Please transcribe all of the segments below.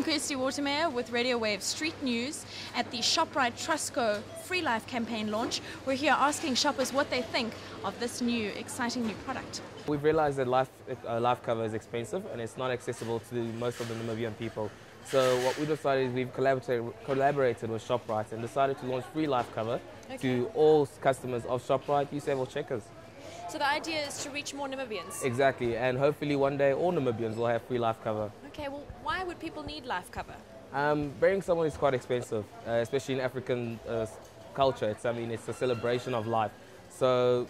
Kirsty Watermeyer with Radio Wave Street News at the Shoprite Trustco Free Life campaign launch. We're here asking shoppers what they think of this new, exciting new product. We've realized that life cover is expensive and it's not accessible to most of the Namibian people. So what we decided is we've collaborated with Shoprite and decided to launch free life cover to all customers of Shoprite, Shoprite Checkers. So the idea is to reach more Namibians? Exactly, and hopefully one day all Namibians will have free life cover. Okay, well, why would people need life cover? Burying someone is quite expensive, especially in African culture. It's a celebration of life. So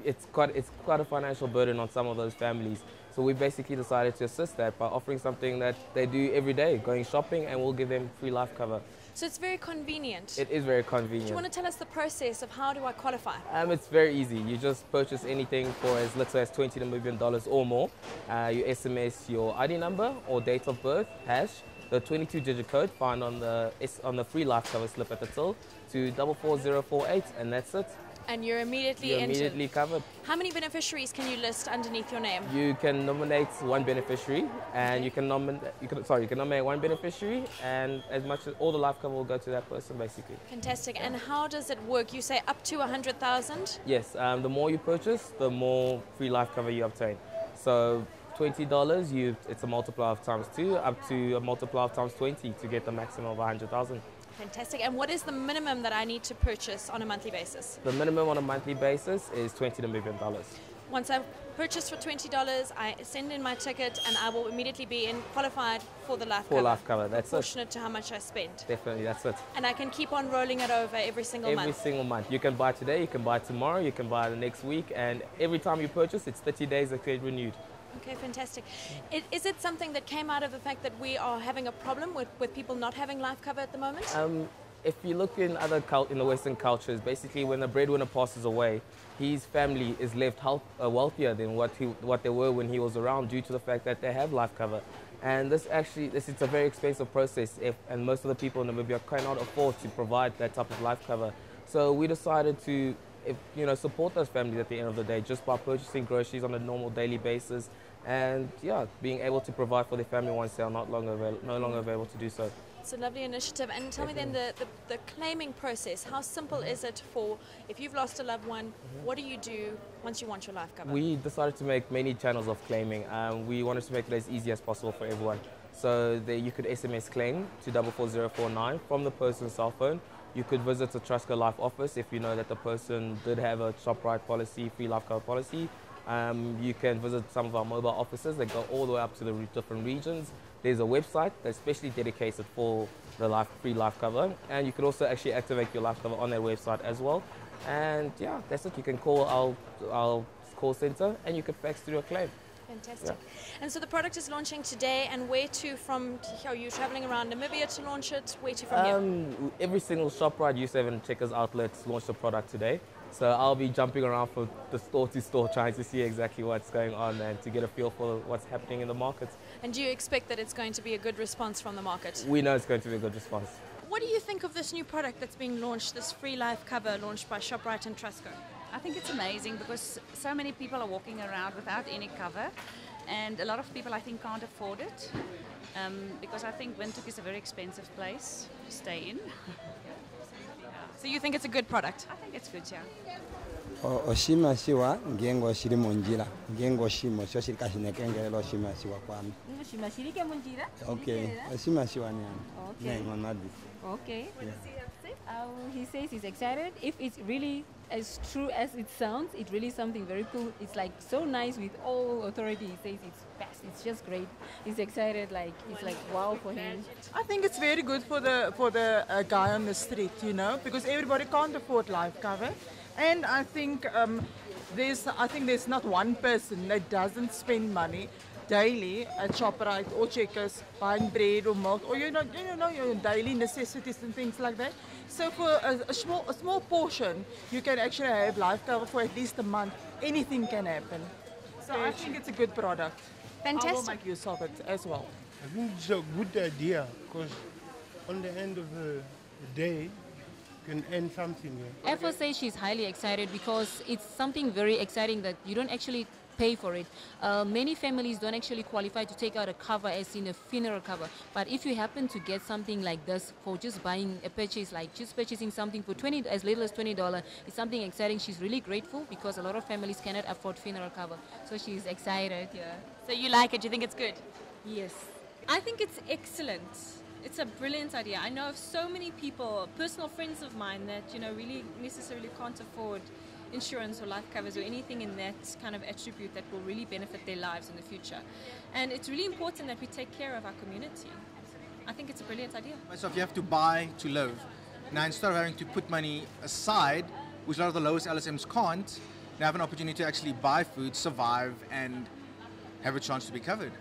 it's quite a financial burden on some of those families. So we basically decided to assist that by offering something that they do every day, going shopping, and we'll give them free life cover. So it's very convenient. It is very convenient. Do you want to tell us the process of how do I qualify? It's very easy. You just purchase anything for as little as $20 Namibian or more. You SMS your ID number or date of birth, hash, the 22-digit code found on the free life cover slip at the till to 44048, and that's it. And you're immediately covered. How many beneficiaries can you list underneath your name? You can nominate one beneficiary, and you can nominate one beneficiary, and as much as all the life cover will go to that person, basically. Fantastic. And how does it work? You say up to 100,000? Yes. The more you purchase, the more free life cover you obtain. So $20, it's a multiplier of times 2, up to a multiplier of times 20 to get the maximum of 100,000. Fantastic. And what is the minimum that I need to purchase on a monthly basis? The minimum on a monthly basis is $20 Namibian. Once I've purchased for $20, I send in my ticket and I will immediately be qualified for the life cover. For life cover, that's it. Proportionate to how much I spend. Definitely, that's it. And I can keep on rolling it over every single month? Every single month. You can buy today, you can buy tomorrow, you can buy the next week, and every time you purchase, it's 30 days that get renewed. Okay, fantastic. Is it something that came out of the fact that we are having a problem with people not having life cover at the moment? If you look in the Western cultures, basically when the breadwinner passes away, his family is left wealthier than what they were when he was around due to the fact that they have life cover. And this is a very expensive process, and most of the people in Namibia cannot afford to provide that type of life cover. So we decided to support those families at the end of the day just by purchasing groceries on a normal daily basis, and being able to provide for their family once they are no longer able to do so. It's a lovely initiative. And tell me then the claiming process. How simple is it if you've lost a loved one, what do you do once you want your life cover? We decided to make many channels of claiming. We wanted to make it as easy as possible for everyone. So you could SMS claim to 44049 from the person's cell phone. You could visit the Trustco Life office if you know that the person did have a Shoprite policy, free life cover policy. You can visit some of our mobile offices that go all the way up to the different regions. There's a website that's specially dedicated for the free life cover, and you could also actually activate your life cover on that website as well. And that's it. You can call our call center and you can fax through a claim. Fantastic. Yeah. And so the product is launching today, and where to from? Are you traveling around Namibia to launch it? Where to from here? Every single Shoprite, Shoprite Checkers outlets launched the product today. So I'll be jumping around from the store to store trying to see exactly what's going on and to get a feel for what's happening in the market. And do you expect that it's going to be a good response from the market? We know it's going to be a good response. What do you think of this new product that's being launched, this free life cover launched by Shoprite and Trustco? I think it's amazing because so many people are walking around without any cover, and a lot of people I think can't afford it because I think Windhoek is a very expensive place to stay in. So you think it's a good product? I think it's good, yeah. Oshima shiwa ngengo shiri munjira ngengo shimo sho shiri kashinekenge lo shima shiwa kwami. Shima shiri ke munjira? Okay, oshima shiwa nyani. Okay. Okay. Yeah. He says he's excited. If it's really as true as it sounds, it's really something very cool. It's like so nice with all authority. He says it's best. It's just great. He's excited. It's like wow for him. I think it's very good for the guy on the street, because everybody can't afford life cover, and I think there's not one person that doesn't spend money daily at Shoprite or Checkers buying bread or milk or your daily necessities and things like that. So for a small portion, you can actually have life cover for at least a month. Anything can happen. So I think it's a good product. Fantastic. I will make use of it as well. I think it's a good idea because on the end of the day, you can earn something. Ethel says she's highly excited because it's something very exciting that you don't actually pay for it. Many families don't actually qualify to take out a cover as in a funeral cover. But if you happen to get something like this for just buying a purchase, like just purchasing something for as little as $20, it's something exciting. She's really grateful because a lot of families cannot afford funeral cover. So she's excited, yeah. So you like it? You think it's good? Yes. I think it's excellent. It's a brilliant idea. I know of so many people, personal friends of mine, that really necessarily can't afford insurance or life covers or anything in that kind of attribute that will really benefit their lives in the future. And it's really important that we take care of our community. I think it's a brilliant idea. So if you have to buy to live, now instead of having to put money aside, which a lot of the lowest LSMs can't, now have an opportunity to actually buy food, survive, and have a chance to be covered.